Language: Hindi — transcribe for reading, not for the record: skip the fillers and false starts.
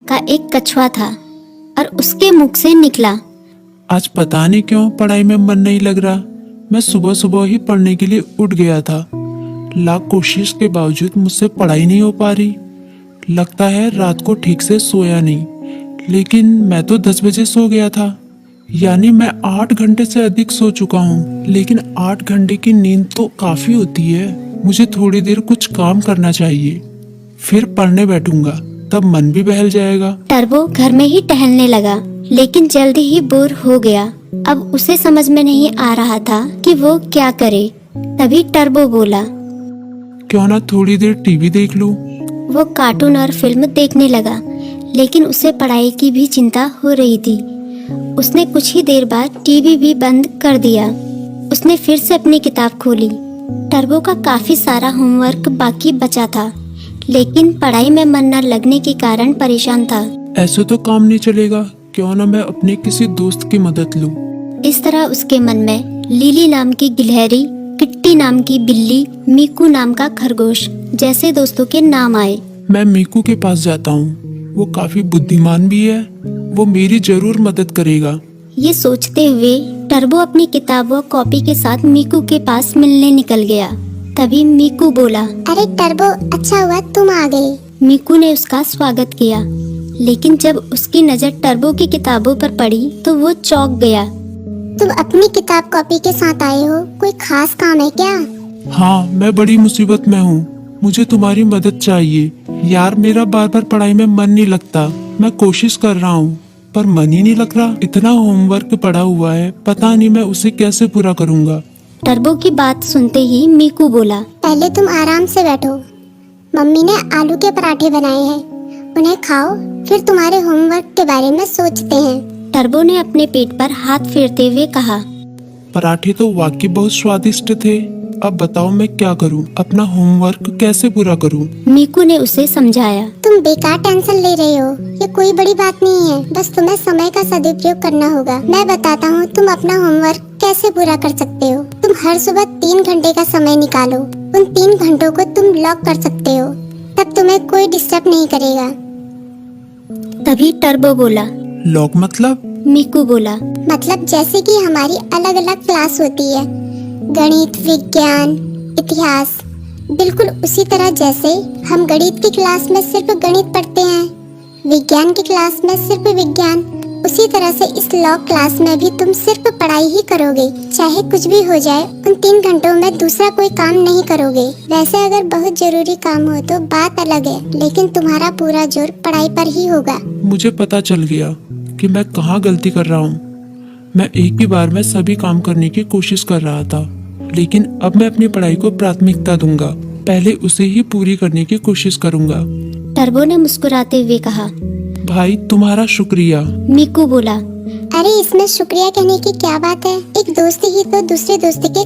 का एक कछुआ था और उसके मुख से निकला, आज पता नहीं क्यों पढ़ाई में मन नहीं लग रहा। मैं सुबह सुबह ही पढ़ने के लिए उठ गया था। लाख कोशिश के बावजूद मुझसे पढ़ाई नहीं हो पा रही। लगता है रात को ठीक से सोया नहीं, लेकिन मैं तो 10 बजे सो गया था। यानी मैं 8 घंटे से अधिक सो चुका हूँ। लेकिन 8 घंटे की नींद तो काफी होती है। मुझे थोड़ी देर कुछ काम करना चाहिए, फिर पढ़ने बैठूंगा, तब मन भी बहल जाएगा। टर्बो घर में ही टहलने लगा, लेकिन जल्दी ही बोर हो गया। अब उसे समझ में नहीं आ रहा था कि वो क्या करे। तभी टर्बो बोला, क्यों ना थोड़ी देर टीवी देख लूं। वो कार्टून और फिल्म देखने लगा, लेकिन उसे पढ़ाई की भी चिंता हो रही थी। उसने कुछ ही देर बाद टीवी भी बंद कर दिया। उसने फिर से अपनी किताब खोली। टर्बो का काफी सारा होमवर्क बाकी बचा था, लेकिन पढ़ाई में मन न लगने के कारण परेशान था। ऐसे तो काम नहीं चलेगा, क्यों ना मैं अपने किसी दोस्त की मदद लूं। इस तरह उसके मन में लिली नाम की गिलहरी, किट्टी नाम की बिल्ली, मीकू नाम का खरगोश जैसे दोस्तों के नाम आए। मैं मीकू के पास जाता हूँ, वो काफी बुद्धिमान भी है, वो मेरी जरूर मदद करेगा। ये सोचते हुए टर्बो अपनी किताब व कॉपी के साथ मीकू के पास मिलने निकल गया। तभी मीकू बोला, अरे टर्बो, अच्छा हुआ तुम आ गए। मीकू ने उसका स्वागत किया, लेकिन जब उसकी नजर टर्बो की किताबों पर पड़ी तो वो चौंक गया। तुम अपनी किताब कॉपी के साथ आए हो, कोई खास काम है क्या? हाँ, मैं बड़ी मुसीबत में हूँ, मुझे तुम्हारी मदद चाहिए। यार, मेरा बार बार पढ़ाई में मन नहीं लगता। मैं कोशिश कर रहा हूँ, पर मन ही नहीं लग रहा। इतना होमवर्क पड़ा हुआ है, पता नहीं मैं उसे कैसे पूरा करूँगा। टर्बो की बात सुनते ही मीकू बोला, पहले तुम आराम से बैठो। मम्मी ने आलू के पराठे बनाए हैं, उन्हें खाओ, फिर तुम्हारे होमवर्क के बारे में सोचते हैं। टर्बो ने अपने पेट पर हाथ फेरते हुए कहा, पराठे तो वाकई बहुत स्वादिष्ट थे। अब बताओ मैं क्या करूं, अपना होमवर्क कैसे पूरा करूं? मीकू ने उसे समझाया। तुम बेकार टेंशन ले रहे हो, ये कोई बड़ी बात नहीं है, बस तुम्हें समय का सदुपयोग करना होगा। मैं बताता हूँ तुम अपना होमवर्क कैसे पूरा कर सकते हो। तुम हर सुबह 3 घंटे का समय निकालो, उन 3 घंटों को तुम ब्लॉक कर सकते हो, तब तुम्हें कोई डिस्टर्ब नहीं करेगा। तभी टर्बो बोला, लॉक मतलब? मीकू बोला, मतलब जैसे कि हमारी अलग अलग क्लास होती है, गणित, विज्ञान, इतिहास, बिल्कुल उसी तरह जैसे हम गणित की क्लास में सिर्फ गणित पढ़ते हैं, विज्ञान की क्लास में सिर्फ विज्ञान, उसी तरह से इस लॉ क्लास में भी तुम सिर्फ पढ़ाई ही करोगे। चाहे कुछ भी हो जाए, उन 3 घंटों में दूसरा कोई काम नहीं करोगे। वैसे अगर बहुत जरूरी काम हो तो बात अलग है, लेकिन तुम्हारा पूरा जोर पढ़ाई पर ही होगा। मुझे पता चल गया कि मैं कहाँ गलती कर रहा हूँ। मैं एक ही बार में सभी काम करने की कोशिश कर रहा था, लेकिन अब मैं अपनी पढ़ाई को प्राथमिकता दूंगा। पहले उसे ही पूरी करने की कोशिश करूंगा। टर्बो ने मुस्कुराते हुए कहा। भाई, तुम्हारा शुक्रिया। मीकू बोला, अरे इसमें शुक्रिया कहने की क्या बात है, एक दोस्ती ही तो दूसरे दोस्ती के